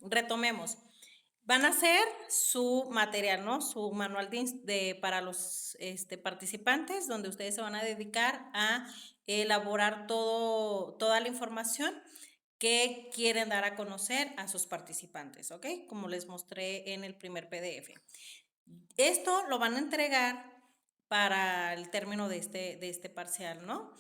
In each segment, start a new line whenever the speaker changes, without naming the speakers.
retomemos. Van a hacer su material, ¿no? Su manual para los participantes, donde ustedes se van a dedicar a elaborar toda la información que quieren dar a conocer a sus participantes, ¿ok? Como les mostré en el primer PDF. Esto lo van a entregar para el término de este parcial, ¿no?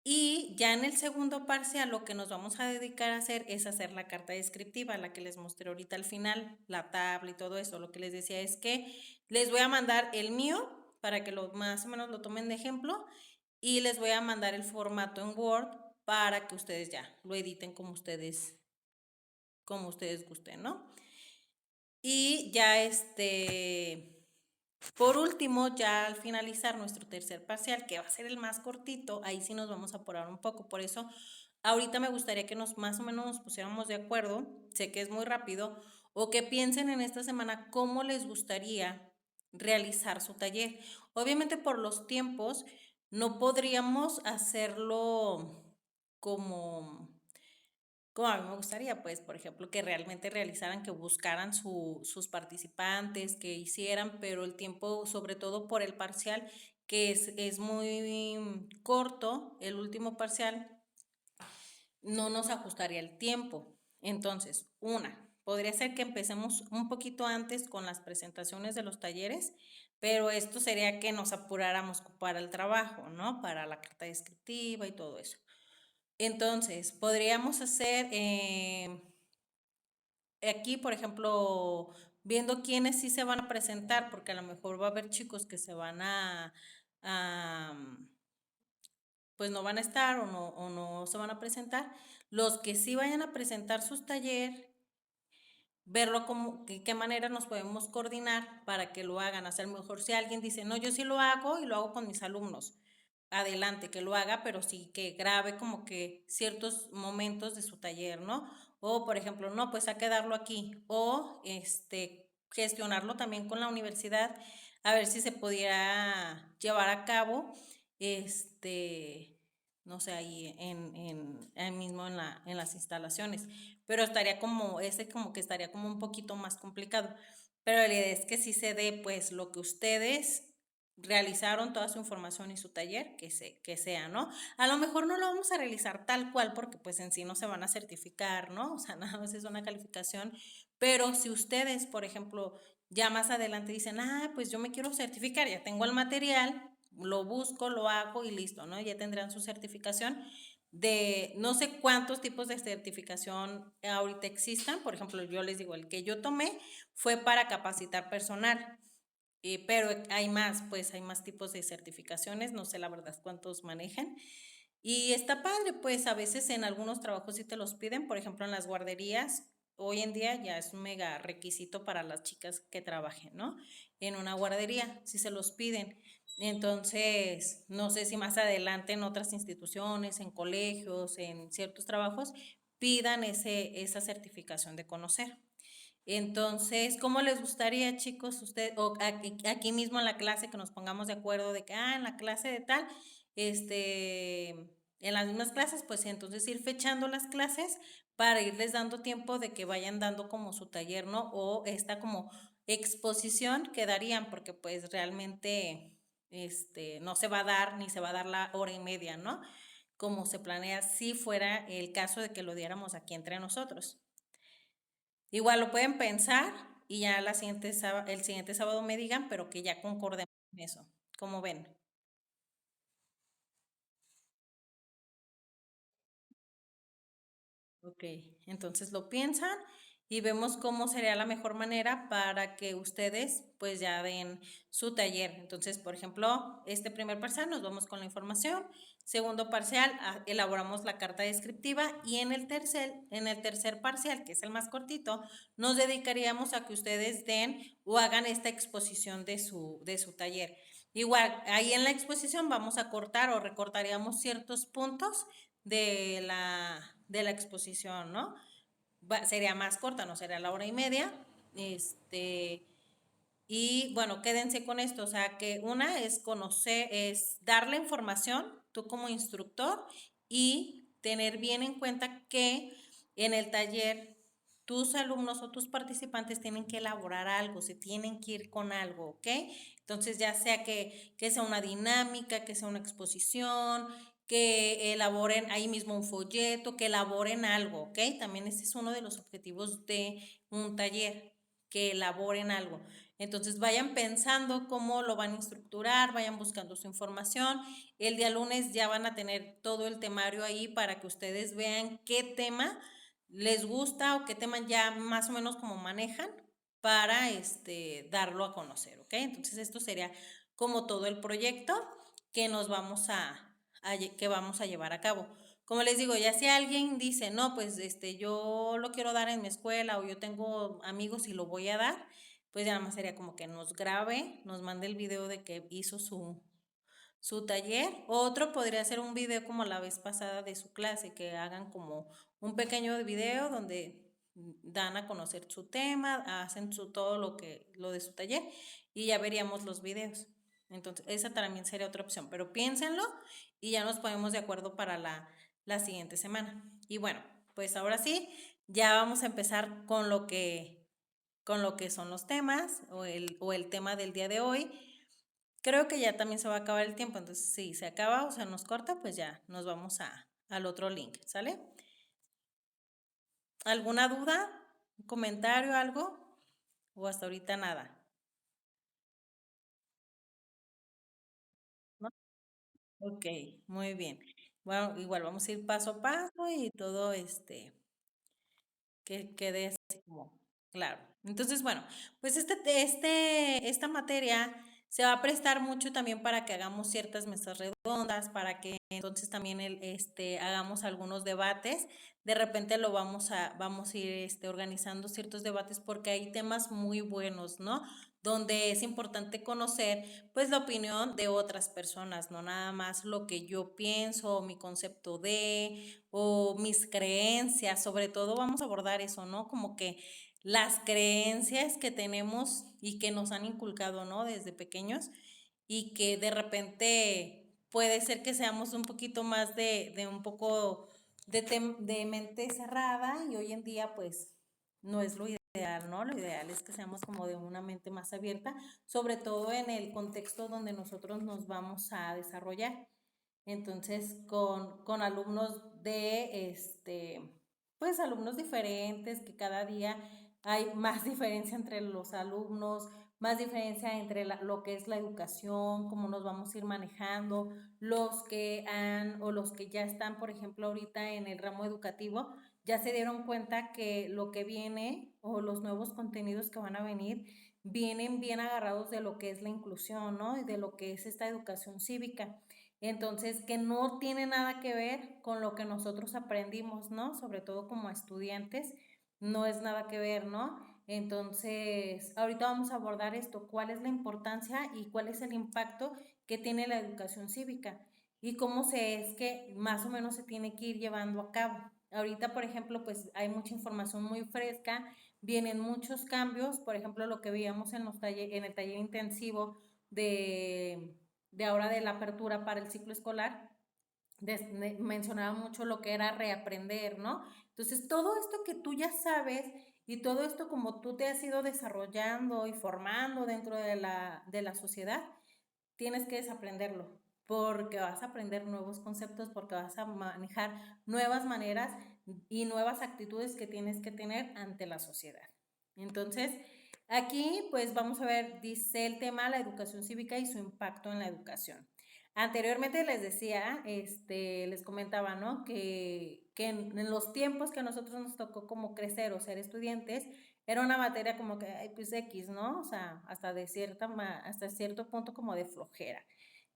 Y ya en el segundo parcial lo que nos vamos a dedicar a hacer es hacer la carta descriptiva, la que les mostré ahorita al final, la tabla y todo eso. Lo que les decía es que les voy a mandar el mío para que más o menos lo tomen de ejemplo y les voy a mandar el formato en Word para que ustedes ya lo editen como ustedes gusten, ¿no? Y ya por último, ya al finalizar nuestro tercer parcial, que va a ser el más cortito, ahí sí nos vamos a apurar un poco. Por eso, ahorita me gustaría que más o menos nos pusiéramos de acuerdo, sé que es muy rápido, o que piensen en esta semana cómo les gustaría realizar su taller. Obviamente por los tiempos no podríamos hacerlo como como a mí me gustaría, pues, por ejemplo, que realmente realizaran, que buscaran sus participantes, que hicieran, pero el tiempo, sobre todo por el parcial, que es muy corto, el último parcial, no nos ajustaría el tiempo. Entonces, podría ser que empecemos un poquito antes con las presentaciones de los talleres, pero esto sería que nos apuráramos para el trabajo, ¿no? Para la carta descriptiva y todo eso. Entonces, podríamos hacer aquí, por ejemplo, viendo quiénes sí se van a presentar, porque a lo mejor va a haber chicos que se van a, pues no van a estar o no se van a presentar. Los que sí vayan a presentar sus talleres, verlo como qué manera nos podemos coordinar para que lo hagan. O sea, a lo mejor si alguien dice, no, yo sí lo hago y lo hago con mis alumnos, adelante, que lo haga, pero sí que grabe como que ciertos momentos de su taller, ¿no? O, por ejemplo, no, pues hay que darlo aquí. O gestionarlo también con la universidad, a ver si se pudiera llevar a cabo, no sé, ahí ahí mismo en las instalaciones. Pero estaría como que estaría como un poquito más complicado. Pero la idea es que sí se dé, pues, lo que ustedes realizaron toda su información y su taller, que sea, ¿no? A lo mejor no lo vamos a realizar tal cual porque pues en sí no se van a certificar, ¿no? O sea, nada más es una calificación, pero si ustedes, por ejemplo, ya más adelante dicen, pues yo me quiero certificar, ya tengo el material, lo busco, lo hago y listo, ¿no? Ya tendrán su certificación de no sé cuántos tipos de certificación ahorita existan. Por ejemplo, yo les digo, el que yo tomé fue para capacitar personal. Pero hay más, pues hay más tipos de certificaciones, no sé la verdad cuántos manejan. Y está padre, pues a veces en algunos trabajos sí te los piden, por ejemplo en las guarderías, hoy en día ya es un mega requisito para las chicas que trabajen, ¿no? En una guardería, sí se los piden. Entonces, no sé si más adelante en otras instituciones, en colegios, en ciertos trabajos, pidan esa certificación de conocer. Entonces, ¿cómo les gustaría, chicos, o aquí mismo en la clase que nos pongamos de acuerdo de que, en la clase de tal, en las mismas clases, pues entonces ir fechando las clases para irles dando tiempo de que vayan dando como su taller, ¿no? O esta como exposición que darían, porque pues realmente, no se va a dar ni se va a dar la hora y media, ¿no? Como se planea si fuera el caso de que lo diéramos aquí entre nosotros. Igual lo pueden pensar y ya el siguiente sábado me digan, pero que ya concordemos en eso. ¿Cómo ven? Ok, entonces lo piensan y vemos cómo sería la mejor manera para que ustedes pues ya den su taller. Entonces, por ejemplo, este primer parcial nos vamos con la información, segundo parcial elaboramos la carta descriptiva y en el tercer parcial, que es el más cortito, nos dedicaríamos a que ustedes den o hagan esta exposición de su taller. Igual, ahí en la exposición vamos a cortar o recortaríamos ciertos puntos de la exposición, ¿no? Sería más corta, no sería la hora y media. Y bueno, quédense con esto, o sea, que una es conocer, es dar la información, tú como instructor, y tener bien en cuenta que en el taller tus alumnos o tus participantes tienen que elaborar algo, se tienen que ir con algo, ¿ok? Entonces, ya sea que sea una dinámica, que sea una exposición, que elaboren ahí mismo un folleto, que elaboren algo, ¿ok? También ese es uno de los objetivos de un taller, que elaboren algo. Entonces vayan pensando cómo lo van a estructurar, vayan buscando su información. El día lunes ya van a tener todo el temario ahí para que ustedes vean qué tema les gusta o qué tema ya más o menos como manejan para darlo a conocer, ¿ok? Entonces esto sería como todo el proyecto que nos vamos que vamos a llevar a cabo. Como les digo, ya si alguien dice, no, pues yo lo quiero dar en mi escuela o yo tengo amigos y lo voy a dar, pues ya nada más sería como que nos grabe, nos mande el video de que hizo su taller. Otro podría ser un video como la vez pasada de su clase, que hagan como un pequeño video donde dan a conocer su tema, hacen todo lo de su taller y ya veríamos los videos. Entonces, esa también sería otra opción, pero piénsenlo y ya nos ponemos de acuerdo para la siguiente semana. Y bueno, pues ahora sí, ya vamos a empezar con lo que son los temas o el tema del día de hoy. Creo que ya también se va a acabar el tiempo, entonces si se acaba o se nos corta, pues ya nos vamos al otro link, ¿sale? ¿Alguna duda? ¿Un comentario, algo? ¿O hasta ahorita nada? ¿No? Ok, muy bien. Bueno, igual vamos a ir paso a paso y todo que quede así como claro. Entonces, bueno, pues esta materia se va a prestar mucho también para que hagamos ciertas mesas redondas, para que entonces también hagamos algunos debates. De repente vamos a ir organizando ciertos debates porque hay temas muy buenos, ¿no? Donde es importante conocer pues la opinión de otras personas, no nada más lo que yo pienso, mi concepto o mis creencias, sobre todo vamos a abordar eso, ¿no? Como que las creencias que tenemos y que nos han inculcado, ¿no? Desde pequeños y que de repente puede ser que seamos un poquito más de un poco de mente cerrada y hoy en día pues no es lo ideal, ¿no? Lo ideal es que seamos como de una mente más abierta, sobre todo en el contexto donde nosotros nos vamos a desarrollar. Entonces, con alumnos pues alumnos diferentes, que cada día hay más diferencia entre los alumnos, más diferencia entre lo que es la educación, cómo nos vamos a ir manejando, los que han o los que ya están, por ejemplo, ahorita en el ramo educativo, ya se dieron cuenta que lo que viene o los nuevos contenidos que van a venir vienen bien agarrados de lo que es la inclusión, ¿no? Y de lo que es esta educación cívica. Entonces, que no tiene nada que ver con lo que nosotros aprendimos, ¿no? Sobre todo como estudiantes, no es nada que ver, ¿no? Entonces, ahorita vamos a abordar esto, cuál es la importancia y cuál es el impacto que tiene la educación cívica y cómo es que más o menos se tiene que ir llevando a cabo. Ahorita, por ejemplo, pues hay mucha información muy fresca, vienen muchos cambios, por ejemplo, lo que veíamos en el taller intensivo de ahora de la apertura para el ciclo escolar, mencionaba mucho lo que era reaprender, ¿no? Entonces, todo esto que tú ya sabes y todo esto como tú te has ido desarrollando y formando dentro de la sociedad, tienes que desaprenderlo, porque vas a aprender nuevos conceptos, porque vas a manejar nuevas maneras y nuevas actitudes que tienes que tener ante la sociedad. Entonces, aquí pues vamos a ver, dice el tema, la educación cívica y su impacto en la educación. Anteriormente les decía, les comentaba, ¿no? Que en los tiempos que a nosotros nos tocó como crecer o ser estudiantes, era una materia como que, ay, pues X, ¿no? O sea, hasta cierto punto como de flojera.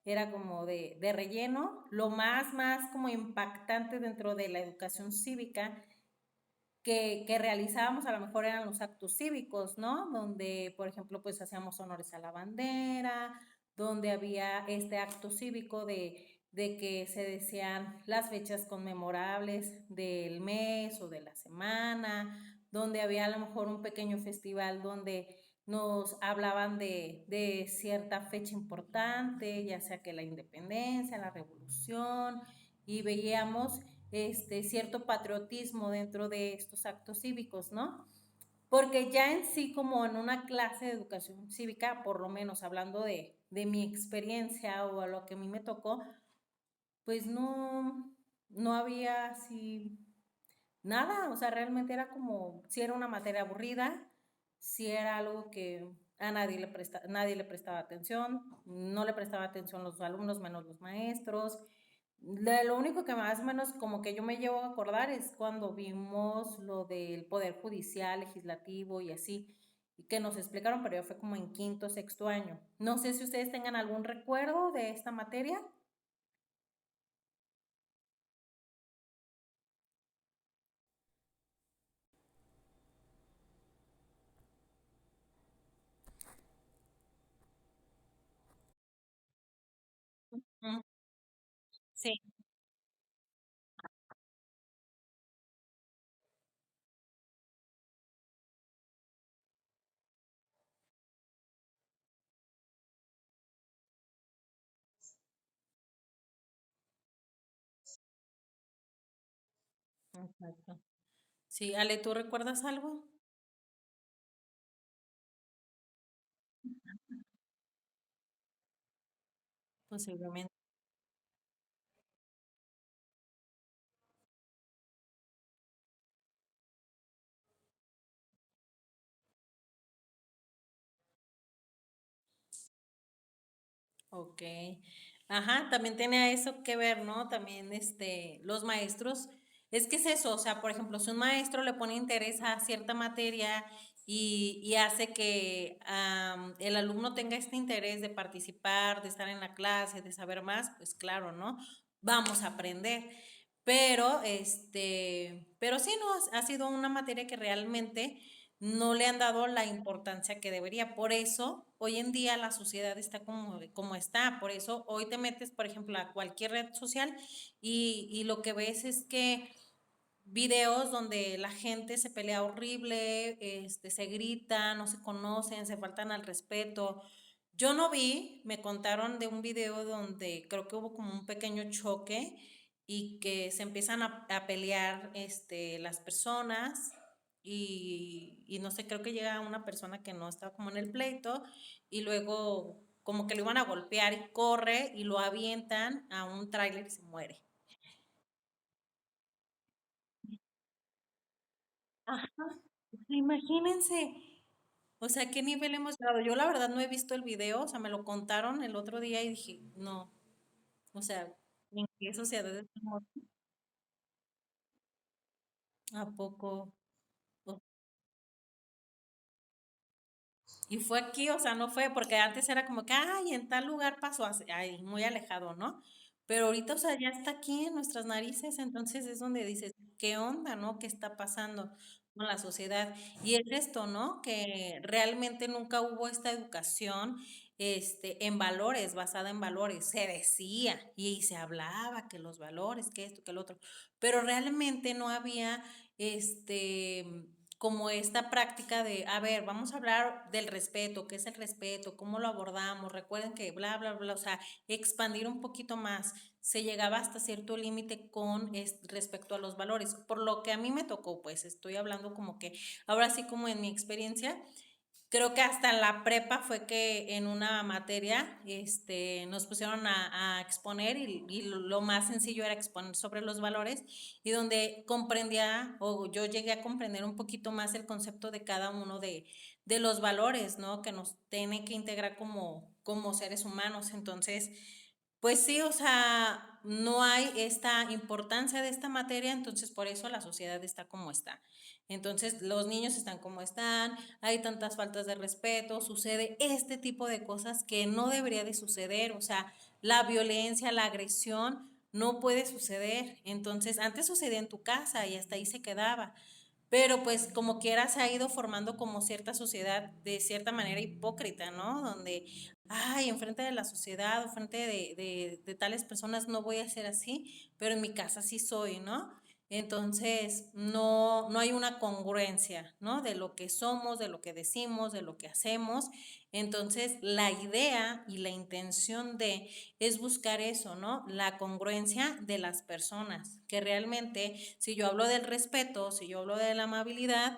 Era como de relleno. Lo más como impactante dentro de la educación cívica que realizábamos a lo mejor eran los actos cívicos, ¿no? Donde, por ejemplo, pues hacíamos honores a la bandera, donde había este acto cívico de que se decían las fechas conmemorables del mes o de la semana, donde había a lo mejor un pequeño festival donde nos hablaban de cierta fecha importante, ya sea que la independencia, la revolución, y veíamos cierto patriotismo dentro de estos actos cívicos, ¿no? Porque ya en sí, como en una clase de educación cívica, por lo menos hablando de mi experiencia o a lo que a mí me tocó, pues no había así nada, o sea, realmente era como, si era una materia aburrida, si era algo que a nadie le prestaba atención, no le prestaba atención los alumnos menos los maestros. Lo único que más o menos como que yo me llevo a acordar es cuando vimos lo del poder judicial, legislativo y así, y que nos explicaron, pero ya fue como en quinto, sexto año. No sé si ustedes tengan algún recuerdo de esta materia. Mm, sí, exacto. Sí, Ale, ¿tú recuerdas algo? Posiblemente. Ok. Ajá, también tenía eso que ver, ¿no? También, los maestros, es que es eso, o sea, por ejemplo, si un maestro le pone interés a cierta materia y hace que el alumno tenga este interés de participar, de estar en la clase, de saber más, pues claro, ¿no? Vamos a aprender. Pero sí, no, ha sido una materia que realmente no le han dado la importancia que debería. Por eso, hoy en día la sociedad está como está. Por eso, hoy te metes, por ejemplo, a cualquier red social y lo que ves es que videos donde la gente se pelea horrible, se grita, no se conocen, se faltan al respeto. Yo no vi, me contaron de un video donde creo que hubo como un pequeño choque y que se empiezan a pelear las personas y no sé, creo que llega una persona que no estaba como en el pleito y luego como que lo iban a golpear y corre y lo avientan a un tráiler y se muere. Ajá, imagínense. O sea, ¿qué nivel hemos llegado? Yo la verdad no he visto el video, o sea, me lo contaron el otro día y dije, no, o sea, ¿en qué sociedad estamos? ¿A poco? O- Y fue aquí, o sea, no fue, porque antes era como que, ay, en tal lugar pasó, ay, muy alejado, ¿no? Pero ahorita, o sea, ya está aquí en nuestras narices, entonces es donde dices, ¿qué onda, no? ¿Qué está pasando con la sociedad? Y es esto, ¿no? Que realmente nunca hubo esta educación, en valores, basada en valores. Se decía y se hablaba que los valores, que esto, que el otro, pero realmente no había, como esta práctica de, a ver, vamos a hablar del respeto, qué es el respeto, cómo lo abordamos, recuerden que bla, bla, bla, o sea, expandir un poquito más. Se llegaba hasta cierto límite con respecto a los valores. Por lo que a mí me tocó, pues estoy hablando como que, ahora sí como en mi experiencia, creo que hasta en la prepa fue que en una materia nos pusieron a exponer y lo más sencillo era exponer sobre los valores y donde comprendía o yo llegué a comprender un poquito más el concepto de cada uno de los valores, ¿no? Que nos tiene que integrar como seres humanos. Entonces, pues sí, o sea, no hay esta importancia de esta materia, entonces por eso la sociedad está como está. Entonces, los niños están como están, hay tantas faltas de respeto, sucede este tipo de cosas que no debería de suceder, o sea, la violencia, la agresión no puede suceder. Entonces, antes sucedía en tu casa y hasta ahí se quedaba. Pero pues como quiera se ha ido formando como cierta sociedad de cierta manera hipócrita, ¿no? Donde, ay, enfrente de la sociedad, enfrente de tales personas no voy a ser así, pero en mi casa sí soy, ¿no? Entonces, no hay una congruencia, ¿no? De lo que somos, de lo que decimos, de lo que hacemos. Entonces, la idea y la intención de es buscar eso, ¿no? La congruencia de las personas, que realmente, si yo hablo del respeto, si yo hablo de la amabilidad,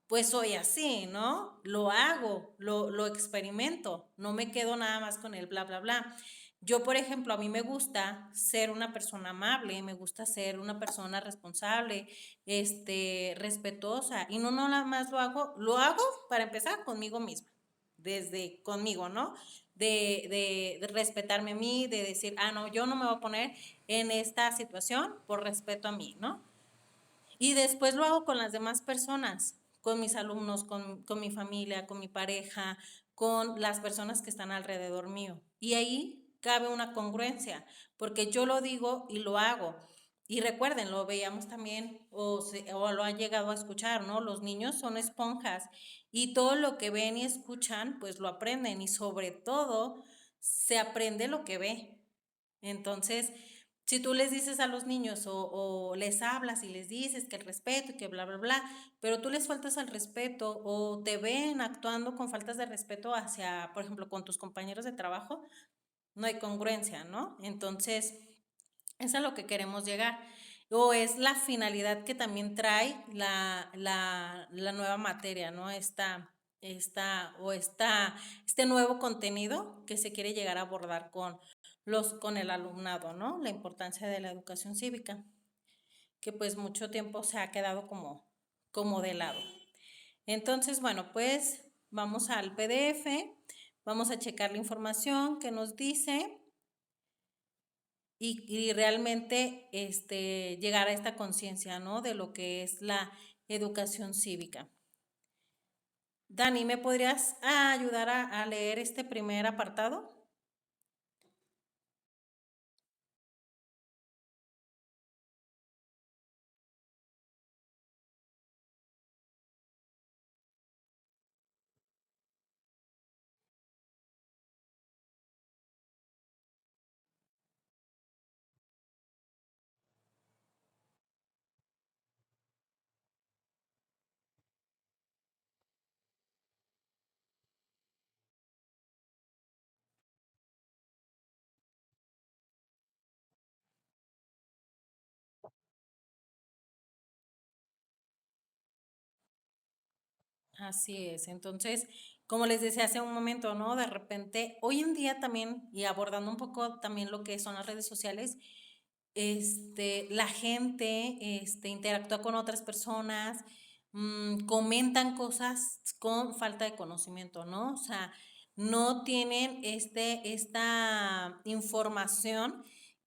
pues soy así, ¿no? Lo hago, lo experimento, no me quedo nada más con el bla, bla, bla. Yo, por ejemplo, a mí me gusta ser una persona amable, me gusta ser una persona responsable, respetuosa, y no nada más lo hago para empezar conmigo misma, desde conmigo, ¿no? De respetarme a mí, de decir, no, yo no me voy a poner en esta situación por respeto a mí, ¿no? Y después lo hago con las demás personas, con mis alumnos, con mi familia, con mi pareja, con las personas que están alrededor mío. Y ahí cabe una congruencia, porque yo lo digo y lo hago. Y recuerden, lo veíamos también, o lo han llegado a escuchar, ¿no? Los niños son esponjas y todo lo que ven y escuchan, pues lo aprenden y sobre todo se aprende lo que ve. Entonces, si tú les dices a los niños o les hablas y les dices que el respeto y que bla, bla, bla, pero tú les faltas al respeto o te ven actuando con faltas de respeto hacia, por ejemplo, con tus compañeros de trabajo, no hay congruencia, ¿no? Entonces, es a lo que queremos llegar. O es la finalidad que también trae la nueva materia, ¿no? Este nuevo contenido que se quiere llegar a abordar con el alumnado, ¿no? La importancia de la educación cívica, que pues mucho tiempo se ha quedado como de lado. Entonces, bueno, pues vamos al PDF, vamos a checar la información que nos dice y realmente llegar a esta conciencia, ¿no? De lo que es la educación cívica. Dani, ¿me podrías ayudar a leer este primer apartado? Así es. Entonces, como les decía hace un momento, ¿no? De repente, hoy en día también, y abordando un poco también lo que son las redes sociales, la gente, interactúa con otras personas, comentan cosas con falta de conocimiento, ¿no? O sea, no tienen esta información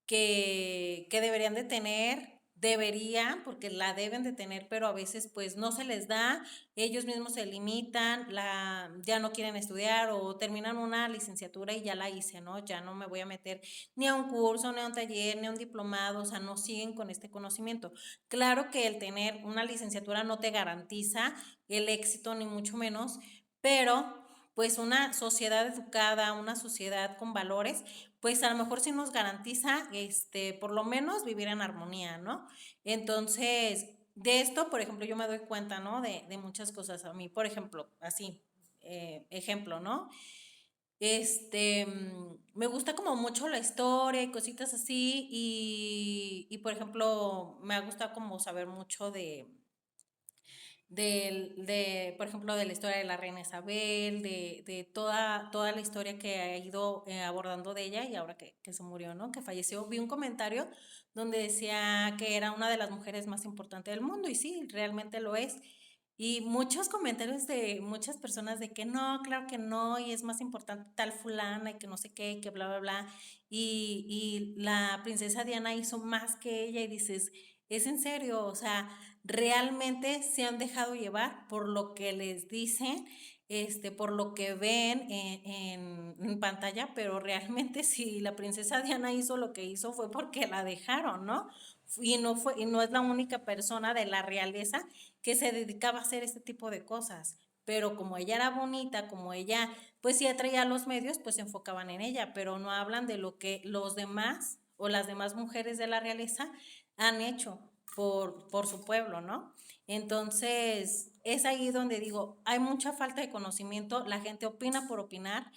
que deberían de tener, deberían, porque la deben de tener, pero a veces pues no se les da, ellos mismos se limitan, ya no quieren estudiar o terminan una licenciatura y ya la hice, ¿no? Ya no me voy a meter ni a un curso, ni a un taller, ni a un diplomado, o sea, no siguen con este conocimiento. Claro que el tener una licenciatura no te garantiza el éxito, ni mucho menos, pero pues una sociedad educada, una sociedad con valores, pues a lo mejor sí nos garantiza, por lo menos vivir en armonía, ¿no? Entonces, de esto, por ejemplo, yo me doy cuenta, ¿no? De muchas cosas. A mí, por ejemplo, así, ejemplo, ¿no? Me gusta como mucho la historia y cositas así por ejemplo, me ha gustado como saber mucho por ejemplo, de la historia de la reina Isabel, de toda la historia que ha ido abordando de ella y ahora que se murió, ¿no? Que falleció. Vi un comentario donde decía que era una de las mujeres más importantes del mundo y sí, realmente lo es. Y muchos comentarios de muchas personas de que no, claro que no, y es más importante tal fulana y que no sé qué, y que bla, bla, bla. Y la princesa Diana hizo más que ella y dices, es en serio, o sea, realmente se han dejado llevar por lo que les dicen, por lo que ven en pantalla, pero realmente si la princesa Diana hizo lo que hizo fue porque la dejaron, ¿no? Y no es la única persona de la realeza que se dedicaba a hacer este tipo de cosas. Pero como ella era bonita, como ella pues sí atraía a los medios, pues se enfocaban en ella, pero no hablan de lo que los demás o las demás mujeres de la realeza han hecho. por su pueblo, ¿no? Entonces, es ahí donde digo, hay mucha falta de conocimiento, la gente opina por opinar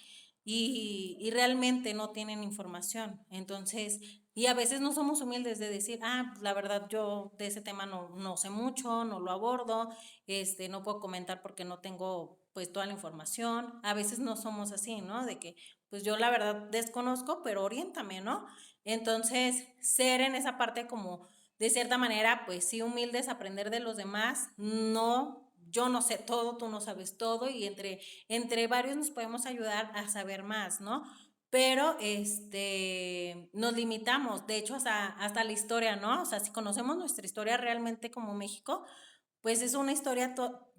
y realmente no tienen información. Entonces, y a veces no somos humildes de decir, ah, pues, la verdad yo de ese tema no sé mucho, no lo abordo, no puedo comentar porque no tengo pues toda la información. A veces no somos así, ¿no? De que pues yo la verdad desconozco, pero oriéntame, ¿no? Entonces, ser en esa parte como de cierta manera, pues sí, humildes, aprender de los demás, no, yo no sé todo, tú no sabes todo, y entre varios nos podemos ayudar a saber más, ¿no? Pero nos limitamos, de hecho, hasta la historia, ¿no? O sea, si conocemos nuestra historia realmente como México, pues es una historia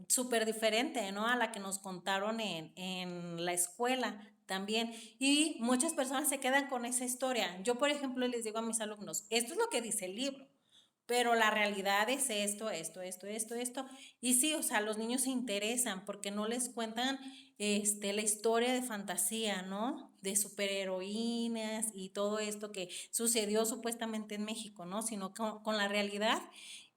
súper diferente, ¿no? A la que nos contaron en la escuela también. Y muchas personas se quedan con esa historia. Yo, por ejemplo, les digo a mis alumnos, esto es lo que dice el libro, pero la realidad es esto. Y sí, o sea, los niños se interesan porque no les cuentan la historia de fantasía, ¿no? De superheroínas y todo esto que sucedió supuestamente en México, ¿no? Sino con la realidad.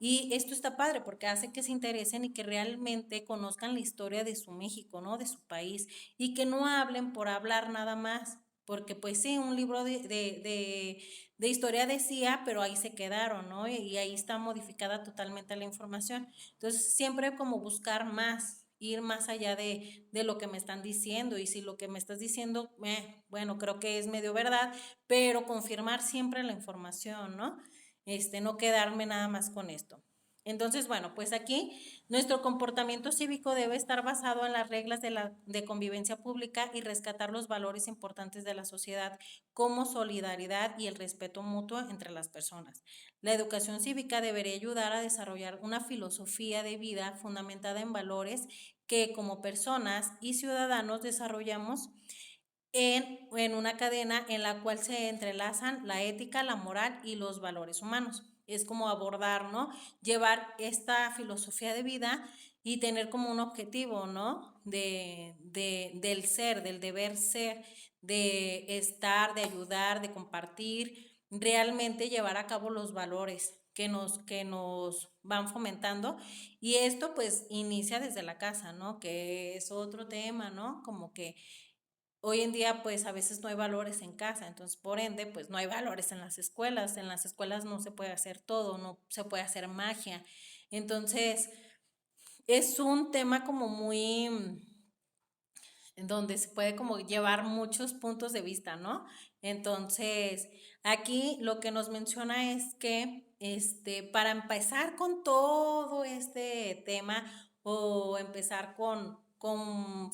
Y esto está padre porque hace que se interesen y que realmente conozcan la historia de su México, ¿no? De su país. Y que no hablen por hablar nada más. Porque pues sí, un libro de historia decía, pero ahí se quedaron, ¿no? Y ahí está modificada totalmente la información. Entonces, siempre como buscar más, ir más allá de lo que me están diciendo. Y si lo que me estás diciendo, bueno, creo que es medio verdad, pero confirmar siempre la información, ¿no? No quedarme nada más con esto. Entonces, bueno, pues aquí nuestro comportamiento cívico debe estar basado en las reglas de convivencia pública y rescatar los valores importantes de la sociedad como solidaridad y el respeto mutuo entre las personas. La educación cívica debería ayudar a desarrollar una filosofía de vida fundamentada en valores que como personas y ciudadanos desarrollamos en una cadena en la cual se entrelazan la ética, la moral y los valores humanos. Es como abordar, ¿no? Llevar esta filosofía de vida y tener como un objetivo, ¿no? Del ser, del deber ser, de estar, de ayudar, de compartir, realmente llevar a cabo los valores que nos van fomentando. Y esto pues inicia desde la casa, ¿no? Que es otro tema, ¿no? Como que hoy en día, pues a veces no hay valores en casa, entonces por ende, pues no hay valores en las escuelas no se puede hacer todo, no se puede hacer magia. Entonces, es un tema como muy, en donde se puede como llevar muchos puntos de vista, ¿no? Entonces, aquí lo que nos menciona es que, para empezar con todo este tema o empezar con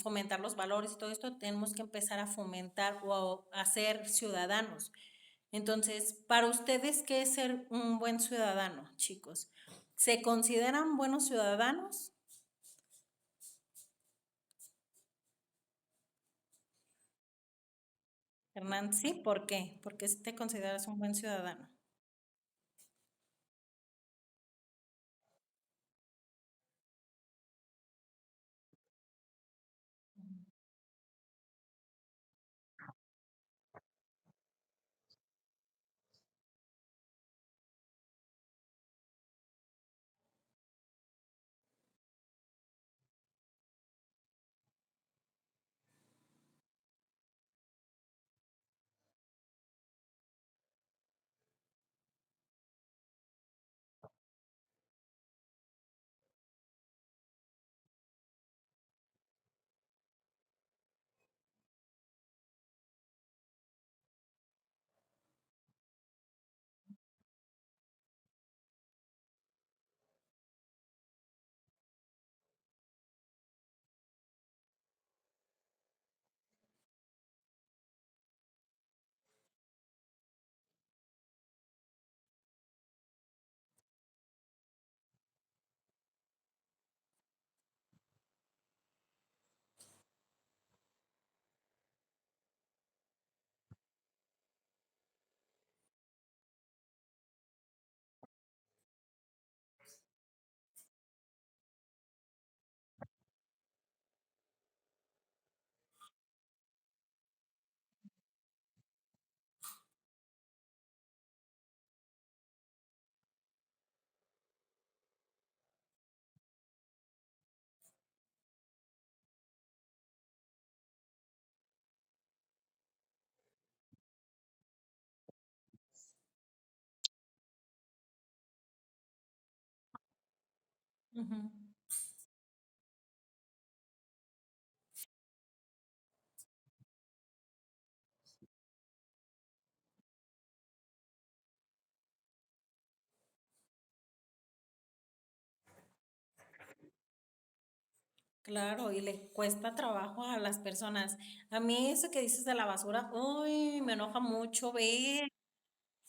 fomentar los valores y todo esto, tenemos que empezar a fomentar o a ser ciudadanos. Entonces, para ustedes, ¿qué es ser un buen ciudadano, chicos? ¿Se consideran buenos ciudadanos? Hernán, sí, ¿por qué? Porque si te consideras un buen ciudadano. Ujú. Claro, y le cuesta trabajo a las personas. A mí eso que dices de la basura, uy, me enoja mucho ver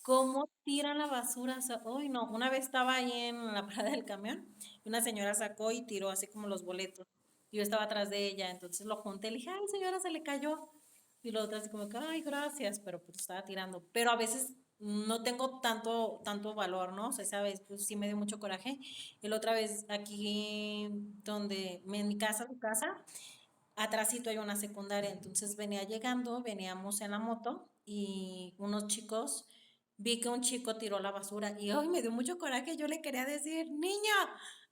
cómo tiran la basura. O sea, uy, no, una vez estaba ahí en la parada del camión y una señora sacó y tiró así como los boletos. Yo estaba atrás de ella, entonces lo junté, le dije, ay, señora, se le cayó. Y la otra así como que, ay, gracias, pero pues estaba tirando. Pero a veces no tengo tanto valor, ¿no? O sea, esa vez pues sí me dio mucho coraje. Y la otra vez aquí en mi casa, tu casa, atrásito hay una secundaria, entonces venía llegando, veníamos en la moto y unos chicos, vi que un chico tiró la basura y hoy me dio mucho coraje, yo le quería decir, niña,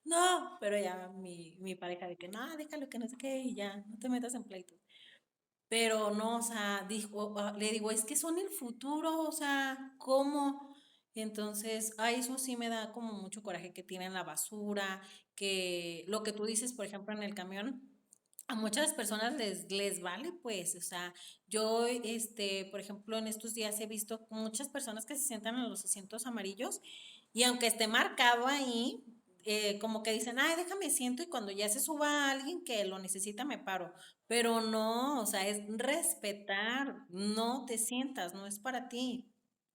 no, pero ya mi pareja de que, no, déjalo que no sé qué, y ya, no te metas en pleitos. Pero no, o sea, dijo, le digo, es que son el futuro, o sea, ¿cómo? Entonces, ay, eso sí me da como mucho coraje que tienen la basura, que lo que tú dices, por ejemplo, en el camión, a muchas personas les vale, pues, o sea, yo, por ejemplo, en estos días he visto muchas personas que se sientan en los asientos amarillos y aunque esté marcado ahí, como que dicen, ay, déjame siento y cuando ya se suba alguien que lo necesita me paro. Pero no, o sea, es respetar, no te sientas, no es para ti.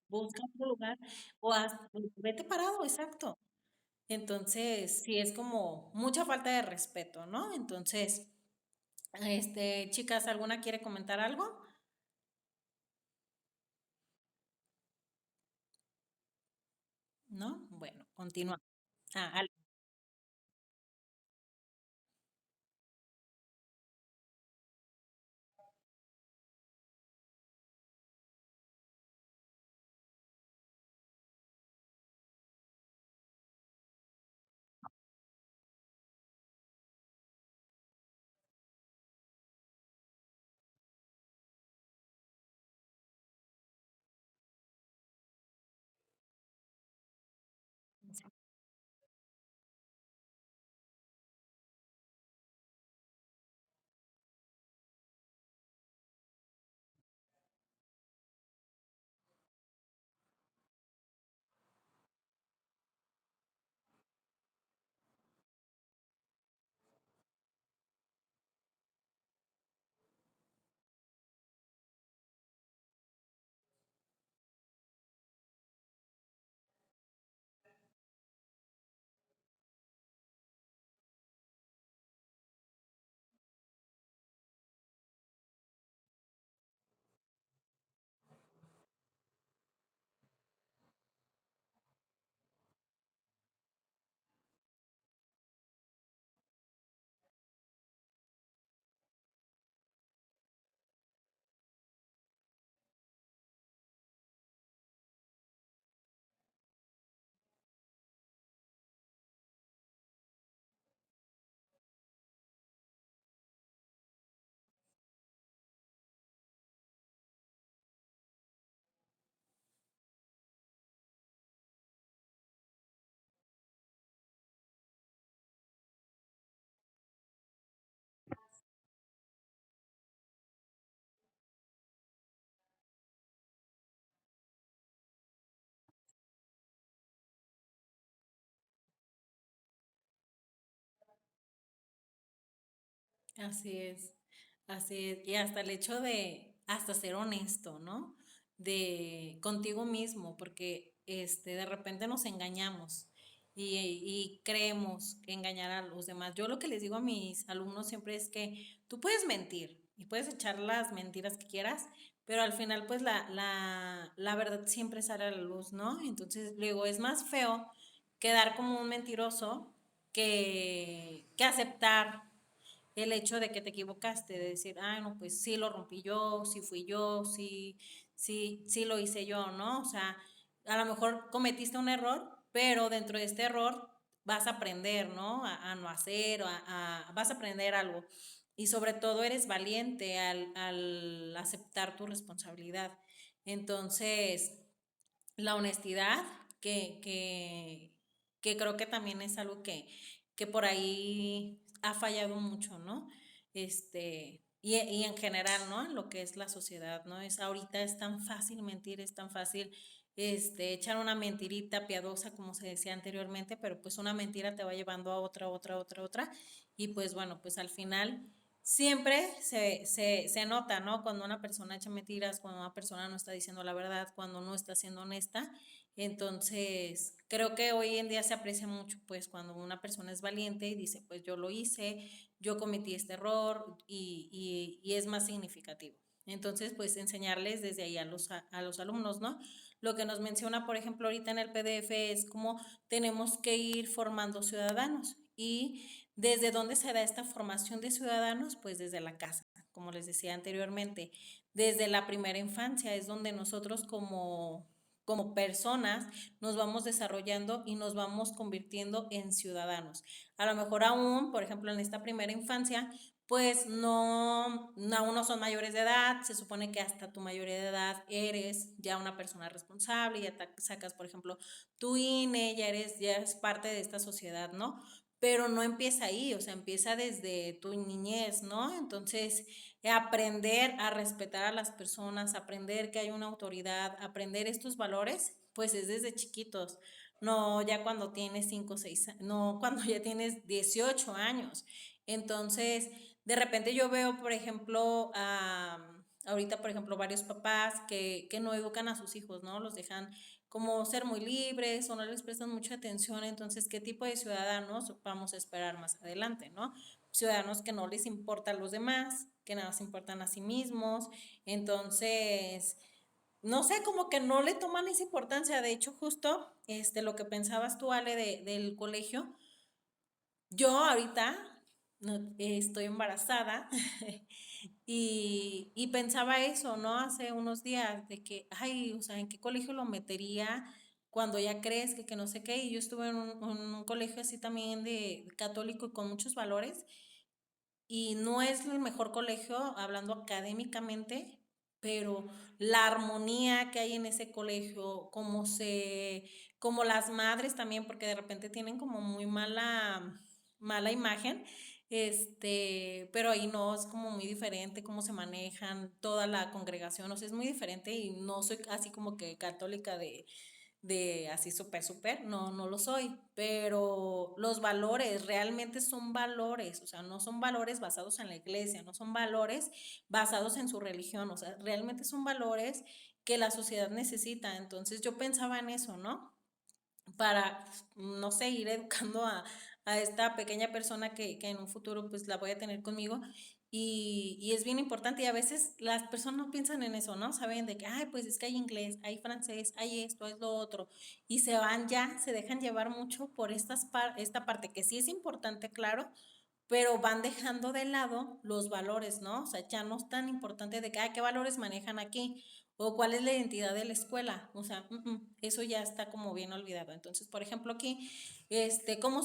Busca otro lugar o vete parado, exacto. Entonces, sí es como mucha falta de respeto, ¿no? Entonces, chicas, ¿alguna quiere comentar algo? ¿No? Bueno, continúa. Ah, así es, así es. Y hasta el hecho de, hasta ser honesto, ¿no? De contigo mismo, porque de repente nos engañamos y creemos que engañar a los demás. Yo lo que les digo a mis alumnos siempre es que tú puedes mentir y puedes echar las mentiras que quieras, pero al final pues la verdad siempre sale a la luz, ¿no? Entonces luego es más feo quedar como un mentiroso que aceptar el hecho de que te equivocaste, de decir, ay, no, pues sí lo rompí yo, sí fui yo, sí lo hice yo, ¿no? O sea, a lo mejor cometiste un error, pero dentro de este error vas a aprender, ¿no? A no hacer, vas a aprender algo. Y sobre todo eres valiente al aceptar tu responsabilidad. Entonces, la honestidad, que, que, que creo que también es algo que por ahí ha fallado mucho, ¿no? Y en general, ¿no? En lo que es la sociedad, ¿no? Ahorita es tan fácil mentir, es tan fácil echar una mentirita piadosa, como se decía anteriormente, pero pues una mentira te va llevando a otra, otra, otra, otra, y pues bueno, pues al final siempre se nota, ¿no? Cuando una persona echa mentiras, cuando una persona no está diciendo la verdad, cuando no está siendo honesta. Entonces, creo que hoy en día se aprecia mucho, pues, cuando una persona es valiente y dice, pues yo lo hice, yo cometí este error y es más significativo. Entonces, pues enseñarles desde ahí a los alumnos, ¿no? Lo que nos menciona, por ejemplo, ahorita en el PDF es cómo tenemos que ir formando ciudadanos. ¿Y desde dónde se da esta formación de ciudadanos? Pues desde la casa, como les decía anteriormente. Desde la primera infancia es donde nosotros como personas nos vamos desarrollando y nos vamos convirtiendo en ciudadanos. A lo mejor aún, por ejemplo, en esta primera infancia, pues aún no son mayores de edad, se supone que hasta tu mayoría de edad eres ya una persona responsable, ya sacas, por ejemplo, tu INE, ya eres parte de esta sociedad, ¿no? Pero no empieza ahí, o sea, empieza desde tu niñez, ¿no? Entonces, aprender a respetar a las personas, aprender que hay una autoridad, aprender estos valores, pues es desde chiquitos, no ya cuando tienes 5 o 6, no cuando ya tienes 18 años. Entonces, de repente yo veo, por ejemplo, ahorita, por ejemplo, varios papás que no educan a sus hijos, ¿no? Los dejan como ser muy libres o no les prestan mucha atención. Entonces, ¿qué tipo de ciudadanos vamos a esperar más adelante, ¿no? Ciudadanos que no les importan a los demás, que nada se importan a sí mismos. Entonces, no sé, como que no le toman esa importancia. De hecho, justo lo que pensabas tú, Ale, del colegio, yo ahorita estoy embarazada y pensaba eso, ¿no? Hace unos días de que, ay, o sea, ¿en qué colegio lo metería cuando ya crezca, que no sé qué? Y yo estuve en un colegio así también de católico y con muchos valores y no es el mejor colegio hablando académicamente, pero la armonía que hay en ese colegio, como las madres también, porque de repente tienen como muy mala imagen, pero ahí no, es como muy diferente cómo se manejan toda la congregación, o sea, es muy diferente y no soy así como que católica de así súper, súper, no, no lo soy, pero los valores realmente son valores, o sea, no son valores basados en la iglesia, no son valores basados en su religión, o sea, realmente son valores que la sociedad necesita. Entonces yo pensaba en eso, ¿no? Para, no sé, ir educando a esta pequeña persona que en un futuro pues la voy a tener conmigo. Y es bien importante y a veces las personas no piensan en eso, ¿no? Saben de que, ay, pues es que hay inglés, hay francés, hay esto, es lo otro. Y se van ya, se dejan llevar mucho por esta parte que sí es importante, claro, pero van dejando de lado los valores, ¿no? O sea, ya no es tan importante de que, ay, ¿qué valores manejan aquí? O cuál es la identidad de la escuela. O sea, eso ya está como bien olvidado. Entonces, por ejemplo, aquí, cómo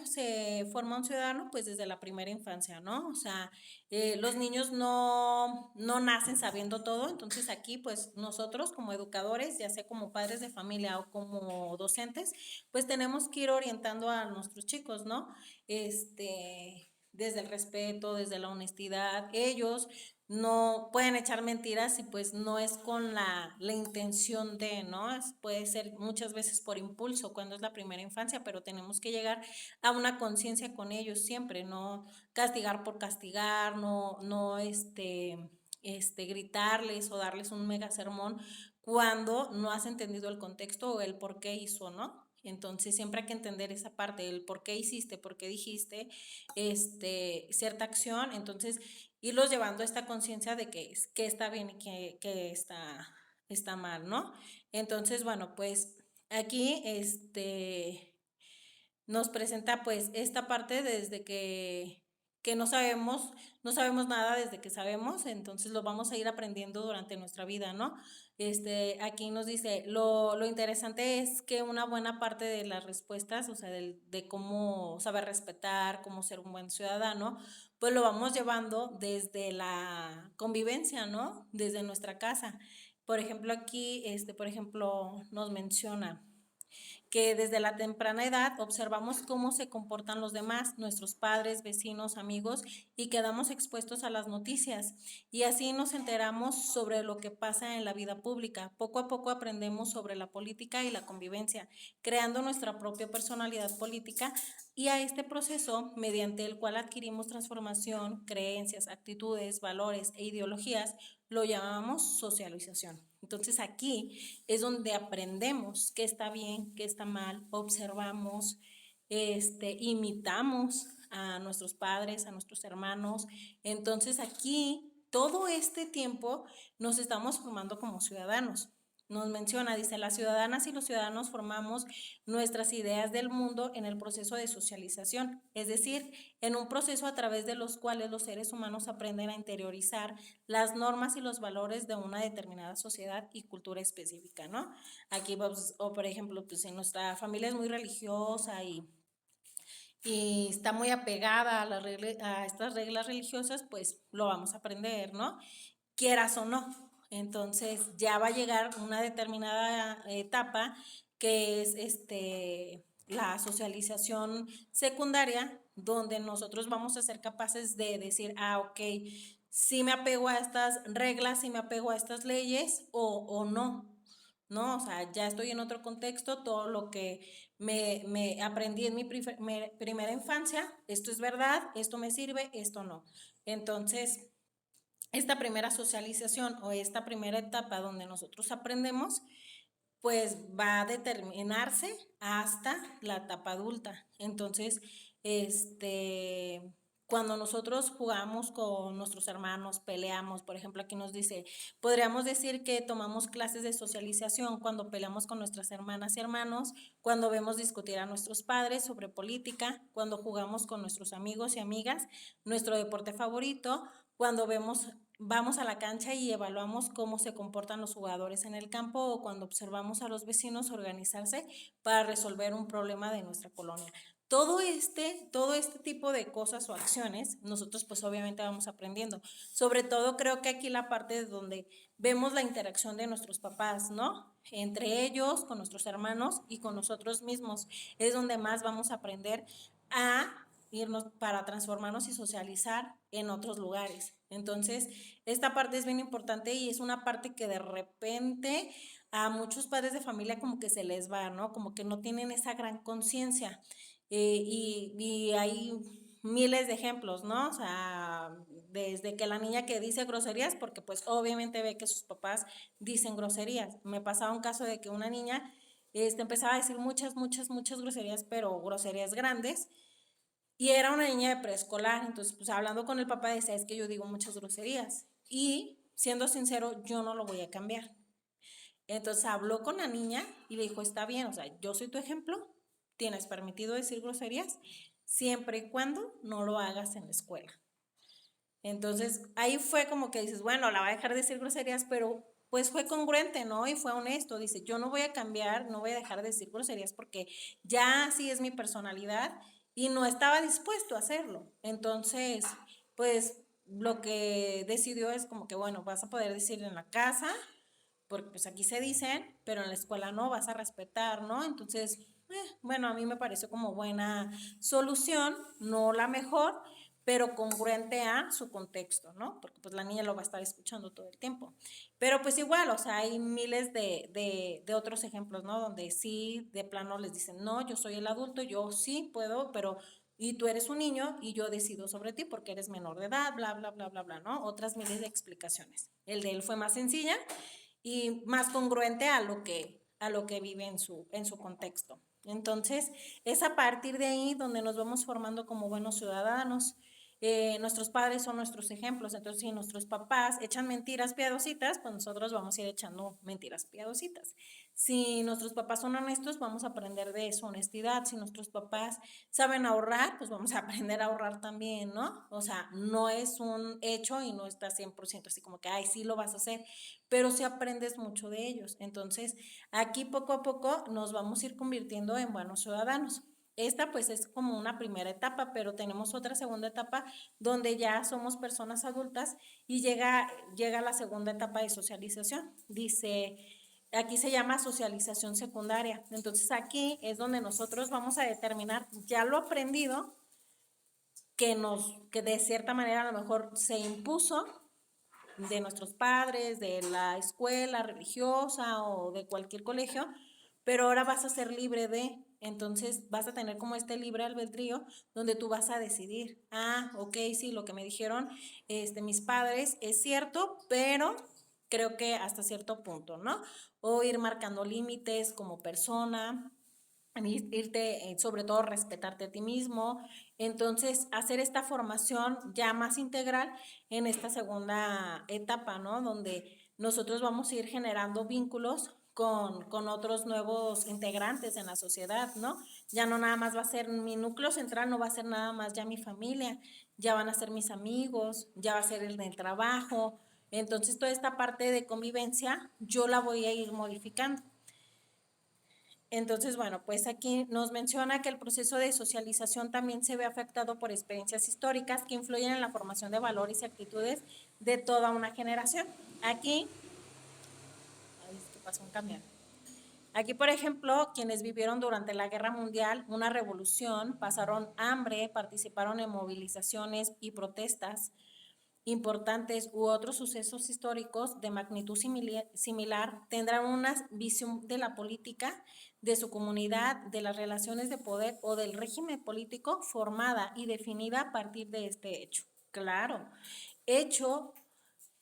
se forma un ciudadano? Pues desde la primera infancia, ¿no? O sea, los niños no nacen sabiendo todo. Entonces, aquí, pues nosotros como educadores, ya sea como padres de familia o como docentes, pues tenemos que ir orientando a nuestros chicos, ¿no? Desde el respeto, desde la honestidad. Ellos no pueden echar mentiras y pues no es con la intención de, ¿no? Puede ser muchas veces por impulso cuando es la primera infancia, pero tenemos que llegar a una conciencia con ellos siempre, no castigar por castigar, no gritarles o darles un mega sermón cuando no has entendido el contexto o el por qué hizo, ¿no? Entonces siempre hay que entender esa parte, el por qué hiciste, por qué dijiste cierta acción. Entonces irlos llevando a esta conciencia de que está bien y que está mal, ¿no? Entonces, bueno, pues aquí nos presenta pues esta parte desde que no sabemos nada desde que sabemos, entonces lo vamos a ir aprendiendo durante nuestra vida, ¿no? Aquí nos dice, lo interesante es que una buena parte de las respuestas, o sea, de cómo saber respetar, cómo ser un buen ciudadano, pues lo vamos llevando desde la convivencia, ¿no? Desde nuestra casa. Por ejemplo, aquí, por ejemplo, nos menciona que desde la temprana edad observamos cómo se comportan los demás, nuestros padres, vecinos, amigos, y quedamos expuestos a las noticias. Y así nos enteramos sobre lo que pasa en la vida pública. Poco a poco aprendemos sobre la política y la convivencia, creando nuestra propia personalidad política, y a este proceso, mediante el cual adquirimos transformación, creencias, actitudes, valores e ideologías, lo llamamos socialización. Entonces aquí es donde aprendemos qué está bien, qué está mal, observamos, imitamos a nuestros padres, a nuestros hermanos. Entonces aquí todo este tiempo nos estamos formando como ciudadanos. Nos menciona, dice, las ciudadanas y los ciudadanos formamos nuestras ideas del mundo en el proceso de socialización, es decir, en un proceso a través de los cuales los seres humanos aprenden a interiorizar las normas y los valores de una determinada sociedad y cultura específica, ¿no? Aquí, pues, o por ejemplo, pues en nuestra familia es muy religiosa y está muy apegada a estas reglas religiosas, pues lo vamos a aprender, ¿no? Quieras o no. Entonces ya va a llegar una determinada etapa que es la socialización secundaria, donde nosotros vamos a ser capaces de decir, ok, sí me apego a estas reglas, sí me apego a estas leyes o no. ¿No? O sea, ya estoy en otro contexto, todo lo que me aprendí en mi primera infancia, esto es verdad, esto me sirve, esto no. Entonces, esta primera socialización o esta primera etapa donde nosotros aprendemos, pues va a determinarse hasta la etapa adulta. Entonces, cuando nosotros jugamos con nuestros hermanos, peleamos, por ejemplo, aquí nos dice, podríamos decir que tomamos clases de socialización cuando peleamos con nuestras hermanas y hermanos, cuando vemos discutir a nuestros padres sobre política, cuando jugamos con nuestros amigos y amigas, nuestro deporte favorito, cuando vamos a la cancha y evaluamos cómo se comportan los jugadores en el campo, o cuando observamos a los vecinos organizarse para resolver un problema de nuestra colonia. Todo este tipo de cosas o acciones, nosotros pues obviamente vamos aprendiendo. Sobre todo creo que aquí la parte de donde vemos la interacción de nuestros papás, ¿no? Entre ellos, con nuestros hermanos y con nosotros mismos. Es donde más vamos a aprender a irnos para transformarnos y socializar en otros lugares. Entonces, esta parte es bien importante y es una parte que de repente a muchos padres de familia como que se les va, ¿no? Como que no tienen esa gran conciencia. Y hay miles de ejemplos, ¿no? O sea, desde que la niña que dice groserías, porque pues obviamente ve que sus papás dicen groserías. Me pasaba un caso de que una niña empezaba a decir muchas groserías, pero groserías grandes, y era una niña de preescolar. Entonces, pues hablando con el papá decía, es que yo digo muchas groserías y siendo sincero, yo no lo voy a cambiar. Entonces habló con la niña y le dijo, está bien, o sea, yo soy tu ejemplo, tienes permitido decir groserías, siempre y cuando no lo hagas en la escuela. Entonces ahí fue como que dices, bueno, la va a dejar de decir groserías, pero pues fue congruente, ¿no? Y fue honesto, dice, yo no voy a cambiar, no voy a dejar de decir groserías porque ya así es mi personalidad, y no estaba dispuesto a hacerlo. Entonces, pues lo que decidió es como que, bueno, vas a poder decir en la casa, porque pues aquí se dicen, pero en la escuela no, vas a respetar, ¿no? Entonces, bueno, a mí me pareció como buena solución, no la mejor, pero congruente a su contexto, ¿no? Porque pues la niña lo va a estar escuchando todo el tiempo. Pero pues igual, o sea, hay miles de otros ejemplos, ¿no? Donde sí, de plano les dicen, no, yo soy el adulto, yo sí puedo, pero y tú eres un niño y yo decido sobre ti porque eres menor de edad, bla, bla, bla, bla, bla, ¿no? Otras miles de explicaciones. El de él fue más sencilla y más congruente a lo que vive en su contexto. Entonces, es a partir de ahí donde nos vamos formando como buenos ciudadanos. Nuestros padres son nuestros ejemplos, entonces si nuestros papás echan mentiras piadositas, pues nosotros vamos a ir echando mentiras piadositas. Si nuestros papás son honestos, vamos a aprender de su honestidad. Si nuestros papás saben ahorrar, pues vamos a aprender a ahorrar también, ¿no? O sea, no es un hecho y no está 100% así como que, ay, sí lo vas a hacer, pero sí aprendes mucho de ellos. Entonces, aquí poco a poco nos vamos a ir convirtiendo en buenos ciudadanos. Esta pues es como una primera etapa, pero tenemos otra segunda etapa donde ya somos personas adultas y llega la segunda etapa de socialización. Dice, aquí se llama socialización secundaria. Entonces aquí es donde nosotros vamos a determinar ya lo aprendido que de cierta manera a lo mejor se impuso de nuestros padres, de la escuela religiosa o de cualquier colegio, pero ahora vas a ser libre de, entonces vas a tener como este libre albedrío donde tú vas a decidir, ok, sí, lo que me dijeron mis padres es cierto, pero creo que hasta cierto punto, ¿no? O ir marcando límites como persona, irte, sobre todo respetarte a ti mismo, entonces hacer esta formación ya más integral en esta segunda etapa, ¿no? Donde nosotros vamos a ir generando vínculos con otros nuevos integrantes en la sociedad, ¿no? Ya no nada más va a ser mi núcleo central, no va a ser nada más ya mi familia, ya van a ser mis amigos, ya va a ser el del trabajo, entonces toda esta parte de convivencia yo la voy a ir modificando. Entonces, bueno, pues aquí nos menciona que el proceso de socialización también se ve afectado por experiencias históricas que influyen en la formación de valores y actitudes de toda una generación. Aquí, ay, es que pasó un camión. Aquí, por ejemplo, quienes vivieron durante la Guerra Mundial una revolución, pasaron hambre, participaron en movilizaciones y protestas importantes u otros sucesos históricos de magnitud similar, tendrán una visión de la política, de su comunidad, de las relaciones de poder o del régimen político formada y definida a partir de este hecho. Claro, hecho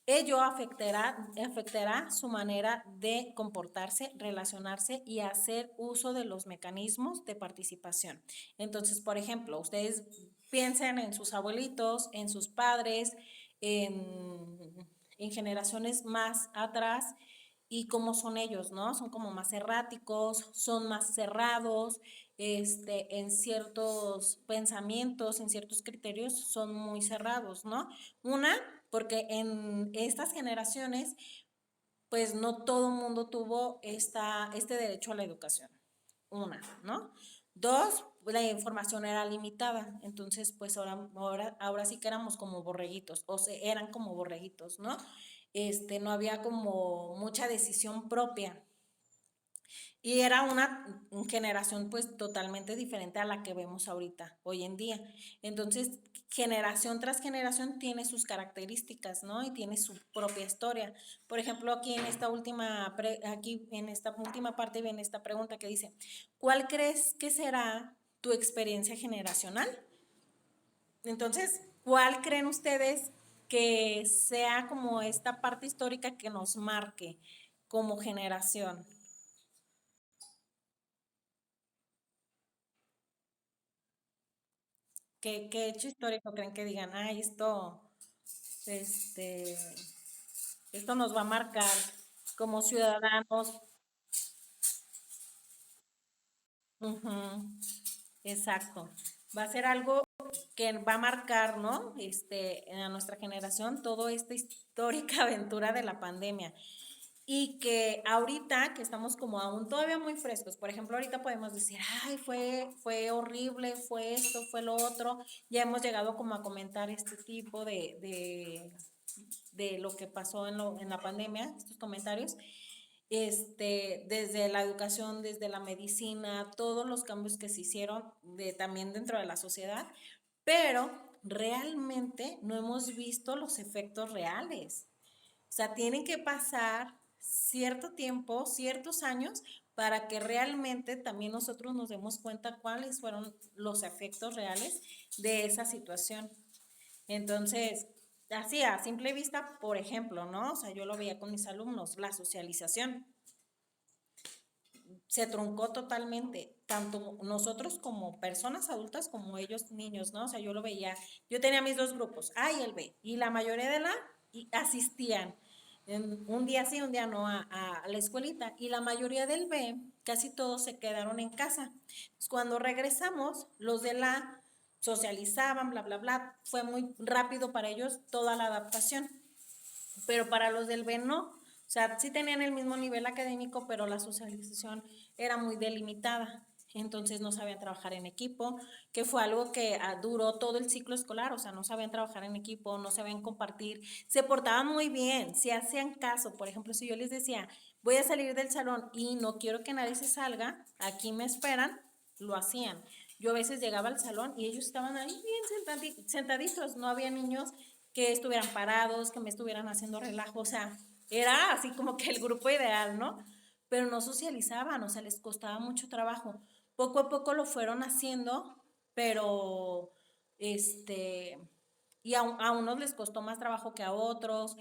ello afectará su manera de comportarse, relacionarse y hacer uso de los mecanismos de participación. Entonces, por ejemplo, ustedes piensen en sus abuelitos, en sus padres, en generaciones más atrás y cómo son ellos, ¿no? Son como más erráticos, son más cerrados, en ciertos pensamientos, en ciertos criterios, son muy cerrados, ¿no? Una, porque en estas generaciones, pues no todo el mundo tuvo este derecho a la educación. Una, ¿no? Dos, la información era limitada, entonces pues ahora sí que éramos como borreguitos, o sea, eran como borreguitos, ¿no? No había como mucha decisión propia. Y era una generación pues totalmente diferente a la que vemos ahorita, hoy en día. Entonces, generación tras generación tiene sus características, ¿no? Y tiene su propia historia. Por ejemplo, aquí en esta última parte viene esta pregunta que dice, ¿cuál crees que será tu experiencia generacional? Entonces, ¿cuál creen ustedes que sea como esta parte histórica que nos marque como generación? ¿Qué hecho histórico creen que digan, ay, este, esto nos va a marcar como ciudadanos? Ujú, exacto. Va a ser algo que va a marcar, ¿no? A nuestra generación, toda esta histórica aventura de la pandemia. Y que ahorita que estamos como aún todavía muy frescos, por ejemplo, ahorita podemos decir, ay, fue horrible, fue esto, fue lo otro, ya hemos llegado como a comentar este tipo de lo que pasó en la pandemia, estos comentarios, desde la educación, desde la medicina, todos los cambios que se hicieron también dentro de la sociedad, pero realmente no hemos visto los efectos reales. O sea, tienen que pasar cierto tiempo, ciertos años, para que realmente también nosotros nos demos cuenta cuáles fueron los efectos reales de esa situación. Entonces, así a simple vista, por ejemplo, ¿no? O sea, yo lo veía con mis alumnos, la socialización se truncó totalmente, tanto nosotros como personas adultas como ellos niños, ¿no? O sea, yo lo veía, yo tenía mis dos grupos, A y el B, y la mayoría de asistían un día sí, un día no a la escuelita, y la mayoría del B, casi todos se quedaron en casa. Entonces, cuando regresamos, los de la socializaban, bla, bla, bla, fue muy rápido para ellos toda la adaptación, pero para los del B no. O sea, sí tenían el mismo nivel académico, pero la socialización era muy delimitada. entonces no sabían trabajar en equipo, que fue algo que duró todo el ciclo escolar, o sea, no sabían trabajar en equipo, no sabían compartir, se portaban muy bien, si hacían caso, por ejemplo, si yo les decía, voy a salir del salón y no quiero que nadie se salga, aquí me esperan, lo hacían. Yo a veces llegaba al salón y ellos estaban ahí bien sentaditos, no había niños que estuvieran parados, que me estuvieran haciendo relajo, o sea, era así como que el grupo ideal, ¿no? Pero no socializaban, o sea, les costaba mucho trabajo. Poco a poco lo fueron haciendo, pero este, y a unos les costó más trabajo que a otros,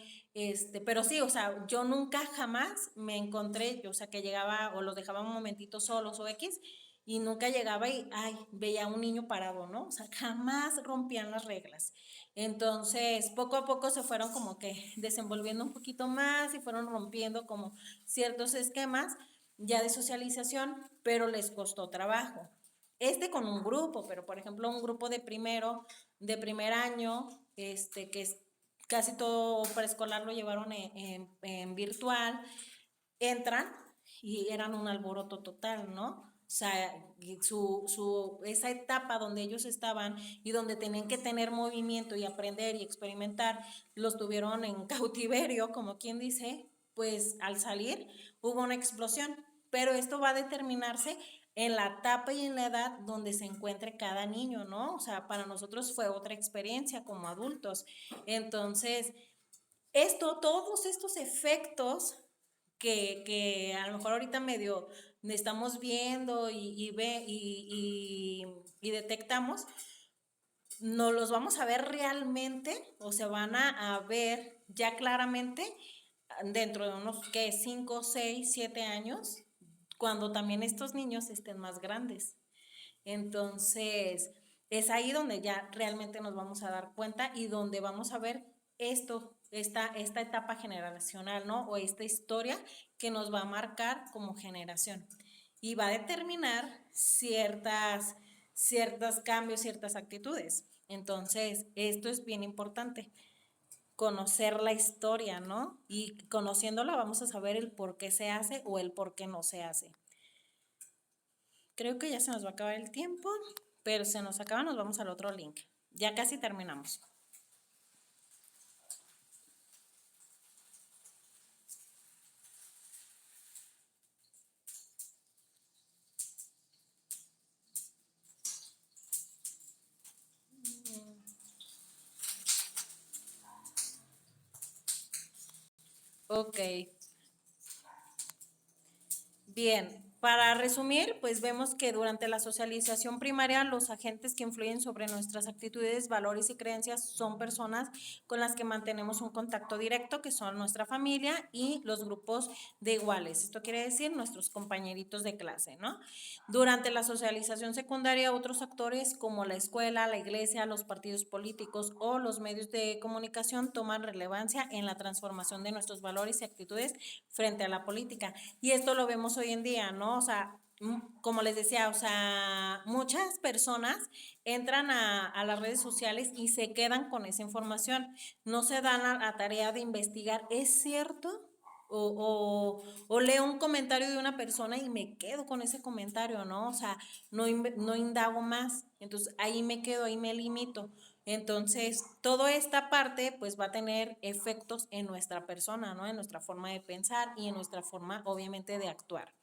pero sí, o sea, yo nunca jamás me encontré, o sea, que llegaba o los dejaba un momentito solos o X, y nunca llegaba y, ay, veía a un niño parado, ¿no? O sea, jamás rompían las reglas. Entonces, poco a poco se fueron como que desenvolviendo un poquito más y fueron rompiendo como ciertos esquemas ya de socialización, pero les costó trabajo. Con un grupo, pero por ejemplo un grupo de primero, de primer año, que es casi todo preescolar lo llevaron en virtual, entran y eran un alboroto total, ¿no? O sea, esa etapa donde ellos estaban y donde tenían que tener movimiento y aprender y experimentar, los tuvieron en cautiverio, como quien dice, pues al salir hubo una explosión. Pero esto va a determinarse en la etapa y en la edad donde se encuentre cada niño, ¿no? O sea, para nosotros fue otra experiencia como adultos. Entonces, todos estos efectos que a lo mejor ahorita medio estamos viendo y detectamos, no los vamos a ver realmente o se van a ver ya claramente dentro de unos, ¿qué? 5, 6, 7 años, cuando también estos niños estén más grandes. Entonces, es ahí donde ya realmente nos vamos a dar cuenta y donde vamos a ver esta etapa generacional, ¿no? O esta historia que nos va a marcar como generación y va a determinar ciertos cambios, ciertas actitudes. Entonces, esto es bien importante, conocer la historia, ¿no? Y conociéndola vamos a saber el por qué se hace o el por qué no se hace. Creo que ya se nos va a acabar el tiempo, pero se nos acaba, nos vamos al otro link. Ya casi terminamos. Ok, bien, para resumir, pues vemos que durante la socialización primaria los agentes que influyen sobre nuestras actitudes, valores y creencias son personas con las que mantenemos un contacto directo, que son nuestra familia y los grupos de iguales. Esto quiere decir nuestros compañeritos de clase, ¿no? Durante la socialización secundaria, otros actores como la escuela, la iglesia, los partidos políticos o los medios de comunicación toman relevancia en la transformación de nuestros valores y actitudes frente a la política. Y esto lo vemos hoy en día, ¿no? O sea, como les decía, o sea, muchas personas entran a las redes sociales y se quedan con esa información, no se dan a la tarea de investigar, ¿es cierto? O leo un comentario de una persona y me quedo con ese comentario, ¿no? O sea, no indago más, entonces ahí me quedo, ahí me limito. Entonces, toda esta parte pues va a tener efectos en nuestra persona, ¿no? En nuestra forma de pensar y en nuestra forma, obviamente, de actuar.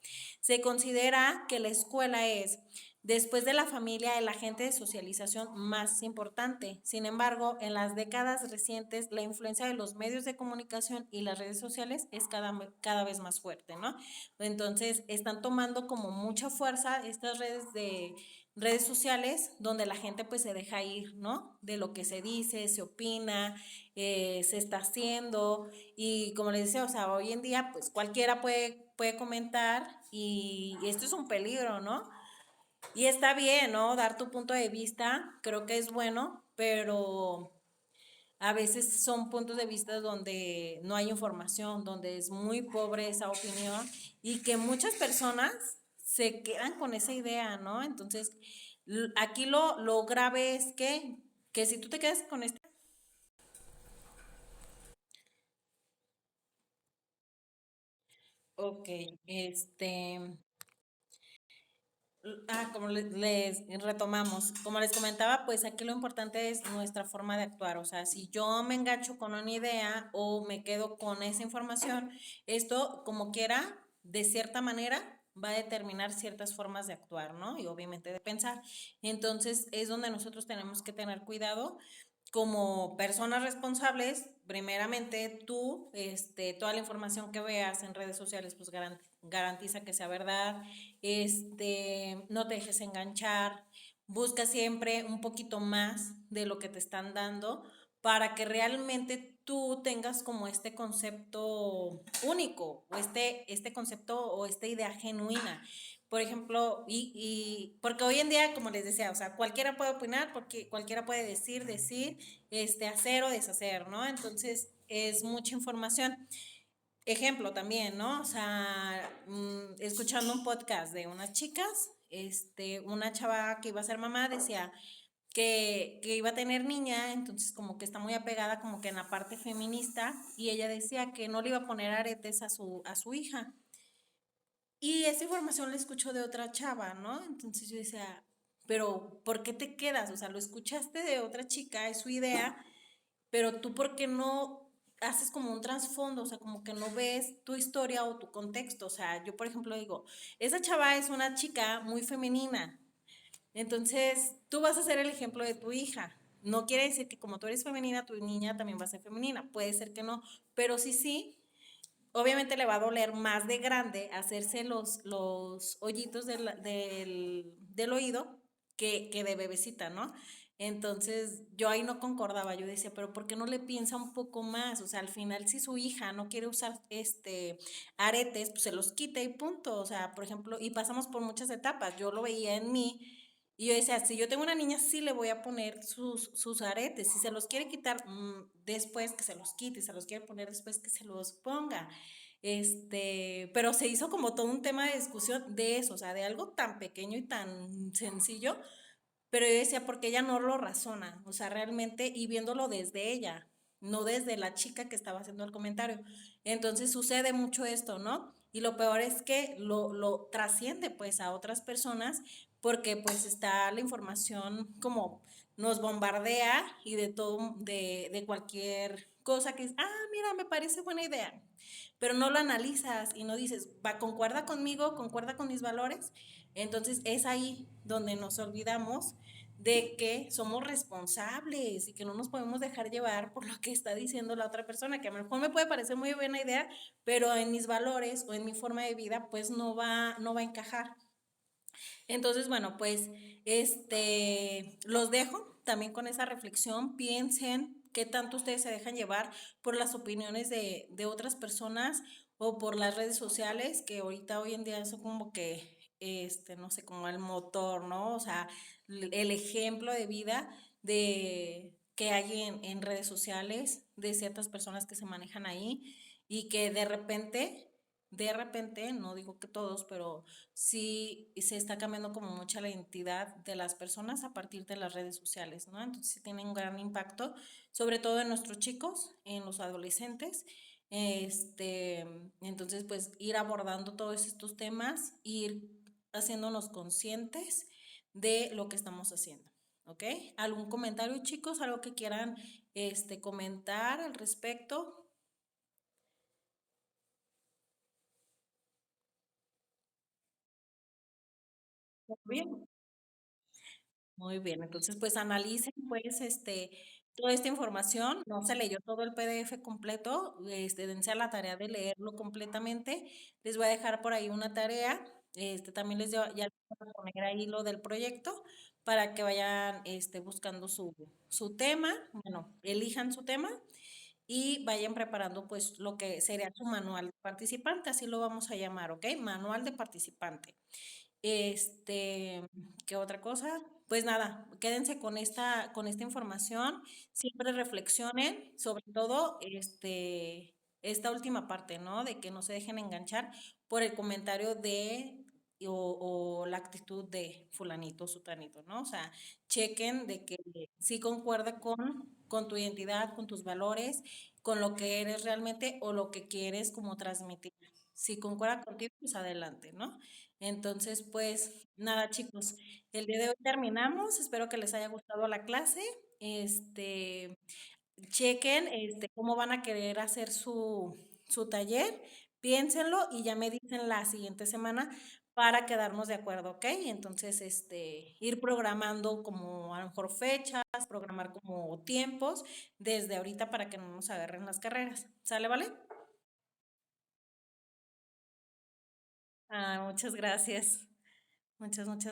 Se considera que la escuela es, después de la familia, el agente de socialización más importante. Sin embargo, en las décadas recientes, la influencia de los medios de comunicación y las redes sociales es cada vez más fuerte, ¿no? Entonces, están tomando como mucha fuerza estas redes sociales donde la gente pues se deja ir, ¿no? De lo que se dice, se opina, se está haciendo y como les decía, o sea, hoy en día pues cualquiera puede comentar y esto es un peligro, ¿no? Y está bien, ¿no? Dar tu punto de vista, creo que es bueno, pero a veces son puntos de vista donde no hay información, donde es muy pobre esa opinión y que muchas personas se quedan con esa idea, ¿no? Entonces, aquí lo grave es que si tú te quedas con esta... Ok, este, Como les retomamos, como les comentaba, pues aquí lo importante es nuestra forma de actuar. O sea, si yo me engancho con una idea o me quedo con esa información, esto como quiera, de cierta manera, va a determinar ciertas formas de actuar, ¿no? Y obviamente de pensar. Entonces es donde nosotros tenemos que tener cuidado como personas responsables, primeramente tú, toda la información que veas en redes sociales, pues garantiza que sea verdad, no te dejes enganchar, busca siempre un poquito más de lo que te están dando para que realmente tú tengas como este concepto único o este concepto o esta idea genuina. Por ejemplo, porque hoy en día, como les decía, o sea, cualquiera puede opinar, porque cualquiera puede decir, hacer o deshacer, ¿no? Entonces, es mucha información. Ejemplo también, ¿no? O sea, escuchando un podcast de unas chicas, una chava que iba a ser mamá decía que iba a tener niña, entonces como que está muy apegada como que en la parte feminista, y ella decía que no le iba a poner aretes a su hija. Y esa información la escucho de otra chava, ¿no? Entonces yo decía, pero ¿por qué te quedas? O sea, lo escuchaste de otra chica, es su idea, pero tú ¿por qué no haces como un trasfondo? O sea, como que no ves tu historia o tu contexto. O sea, yo por ejemplo digo, esa chava es una chica muy femenina, entonces tú vas a ser el ejemplo de tu hija. No quiere decir que como tú eres femenina, tu niña también va a ser femenina. Puede ser que no, pero sí, sí, obviamente le va a doler más de grande hacerse los hoyitos del oído que de bebecita, ¿no? Entonces yo ahí no concordaba, yo decía, pero ¿por qué no le piensa un poco más? O sea, al final si su hija no quiere usar aretes, pues se los quita y punto. O sea, por ejemplo, y pasamos por muchas etapas, yo lo veía en mí y yo decía, si yo tengo una niña, sí le voy a poner sus aretes. Si se los quiere quitar después, que se los quite. Si se los quiere poner después, que se los ponga. Pero se hizo como todo un tema de discusión de eso, o sea, de algo tan pequeño y tan sencillo, pero yo decía, porque ella no lo razona, o sea, realmente, y viéndolo desde ella, no desde la chica que estaba haciendo el comentario. Entonces sucede mucho esto, ¿no? Y lo peor es que lo trasciende pues a otras personas porque pues está la información como nos bombardea y de todo, de cualquier cosa que es, mira, me parece buena idea, pero no lo analizas y no dices, va, concuerda conmigo, concuerda con mis valores. Entonces es ahí donde nos olvidamos de que somos responsables y que no nos podemos dejar llevar por lo que está diciendo la otra persona, que a lo mejor me puede parecer muy buena idea, pero en mis valores o en mi forma de vida, pues no va a encajar. Entonces, bueno, pues los dejo también con esa reflexión. Piensen qué tanto ustedes se dejan llevar por las opiniones de otras personas o por las redes sociales, que ahorita hoy en día son como que, no sé, como el motor, ¿no? O sea, el ejemplo de vida que hay en redes sociales de ciertas personas que se manejan ahí y que de repente, no digo que todos, pero sí se está cambiando como mucha la identidad de las personas a partir de las redes sociales, ¿no? Entonces sí tienen un gran impacto, sobre todo en nuestros chicos, en los adolescentes. Este, entonces, pues ir abordando todos estos temas, ir haciéndonos conscientes de lo que estamos haciendo, ¿ok? ¿Algún comentario, chicos? ¿Algo que quieran comentar al respecto? Bien. Muy bien, entonces pues analicen pues toda esta información, no se leyó todo el PDF completo, dense a la tarea de leerlo completamente. Les voy a dejar por ahí una tarea, también ya les voy a poner ahí lo del proyecto para que vayan buscando su tema, bueno, elijan su tema y vayan preparando pues lo que sería su manual de participante, así lo vamos a llamar, ¿ok? Manual de participante. Este, ¿Qué otra cosa? Pues nada, quédense con esta información, siempre reflexionen, sobre todo esta última parte, ¿no? De que no se dejen enganchar por el comentario o la actitud de fulanito, sutanito, ¿no? O sea, chequen de que sí concuerda con tu identidad, con tus valores, con lo que eres realmente o lo que quieres como transmitir, Si concuerda contigo, pues adelante, ¿no? Entonces, pues nada, chicos, el día de hoy terminamos. Espero que les haya gustado la clase. Este, chequen cómo van a querer hacer su taller, piénsenlo y ya me dicen la siguiente semana para quedarnos de acuerdo, ¿ok? Entonces, ir programando como a lo mejor fechas, programar como tiempos desde ahorita para que no nos agarren las carreras. ¿Sale, vale? Ah, muchas gracias. Muchas, muchas